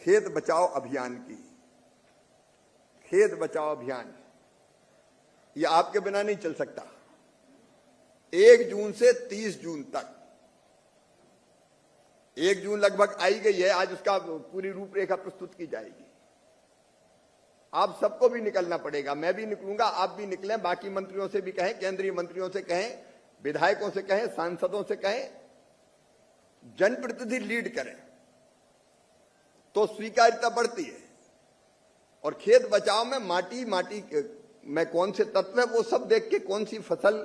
खेत बचाओ अभियान की। खेत बचाओ अभियान ये आपके बिना नहीं चल सकता। 1 जून से 30 जून तक, 1 जून लगभग आई गई है, आज उसका पूरी रूपरेखा प्रस्तुत की जाएगी। आप सबको भी निकलना पड़ेगा, मैं भी निकलूंगा, आप भी निकलें, बाकी मंत्रियों से भी कहें, केंद्रीय मंत्रियों से कहें, विधायकों से कहें, सांसदों से कहें, जनप्रतिनिधि लीड करें तो स्वीकार्यता बढ़ती है। और खेत बचाव में माटी में कौन से तत्व है वो सब देख के, कौन सी फसल,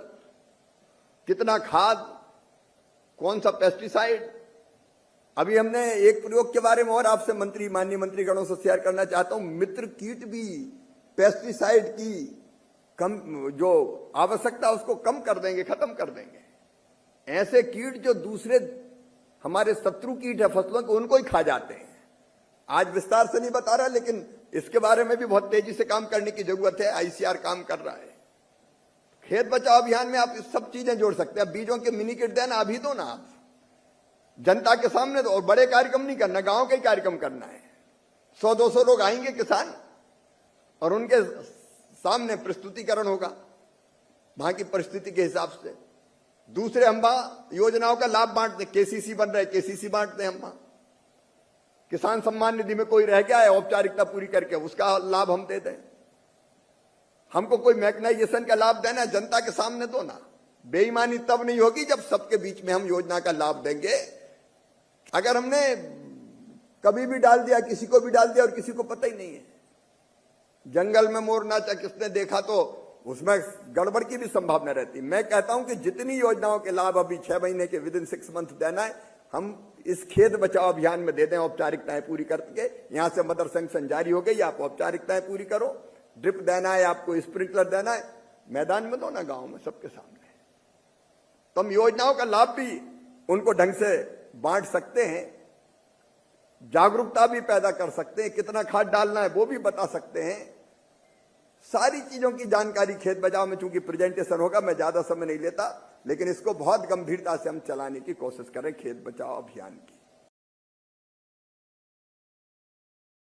कितना खाद, कौन सा पेस्टिसाइड। अभी हमने एक प्रयोग के बारे में और आपसे माननीय मंत्रीगणों से शेयर करना चाहता हूं। मित्र कीट भी पेस्टिसाइड की कम जो आवश्यकता उसको कम कर देंगे, खत्म कर देंगे। ऐसे कीट जो दूसरे हमारे शत्रु कीट है फसलों के, उनको ही खा जाते हैं। आज विस्तार से नहीं बता रहा, लेकिन इसके बारे में भी बहुत तेजी से काम करने की जरूरत है। आईसीआर काम कर रहा है। खेत बचाओ अभियान में आप इस सब चीजें जोड़ सकते हैं। बीजों के मिनी किट देना, अभी दो ना आप जनता के सामने दो। और बड़े कार्यक्रम नहीं करना, गांव के कार्यक्रम करना है। 100-200 लोग आएंगे किसान, और उनके सामने प्रस्तुतिकरण होगा वहां की परिस्थिति के हिसाब से। दूसरे हम योजनाओं का लाभ बांटते, केसीसी बन रहे, केसीसी बांटते हैं हम। किसान सम्मान निधि में कोई रह गया है औपचारिकता पूरी करके, उसका लाभ हम दे दें। हमको कोई मैकेनाइजेशन का लाभ देना है, जनता के सामने दो ना। बेईमानी तब नहीं होगी जब सबके बीच में हम योजना का लाभ देंगे। अगर हमने कभी भी डाल दिया, किसी को भी डाल दिया और किसी को पता ही नहीं है, जंगल में मोर नाचा किसने देखा, तो उसमें गड़बड़ की भी संभावना रहती। मैं कहता हूं कि जितनी योजनाओं के लाभ अभी 6 महीने के विदिन 6 मंथ देना है, हम इस खेत बचाओ अभियान में दे दें, औपचारिकताएं पूरी करके। यहां से मदर सैंक्शन जारी हो गई, आप औपचारिकताएं पूरी करो। ड्रिप देना है आपको, स्प्रिंकलर देना है, मैदान में दो ना, गांव में सबके सामने। तो हम योजनाओं का लाभ भी उनको ढंग से बांट सकते हैं, जागरूकता भी पैदा कर सकते हैं, कितना खाद डालना है वो भी बता सकते हैं। सारी चीजों की जानकारी खेत बचाओ में, चूंकि प्रेजेंटेशन होगा, मैं ज्यादा समय नहीं लेता, लेकिन इसको बहुत गंभीरता से हम चलाने की कोशिश करें, खेत बचाओ अभियान की।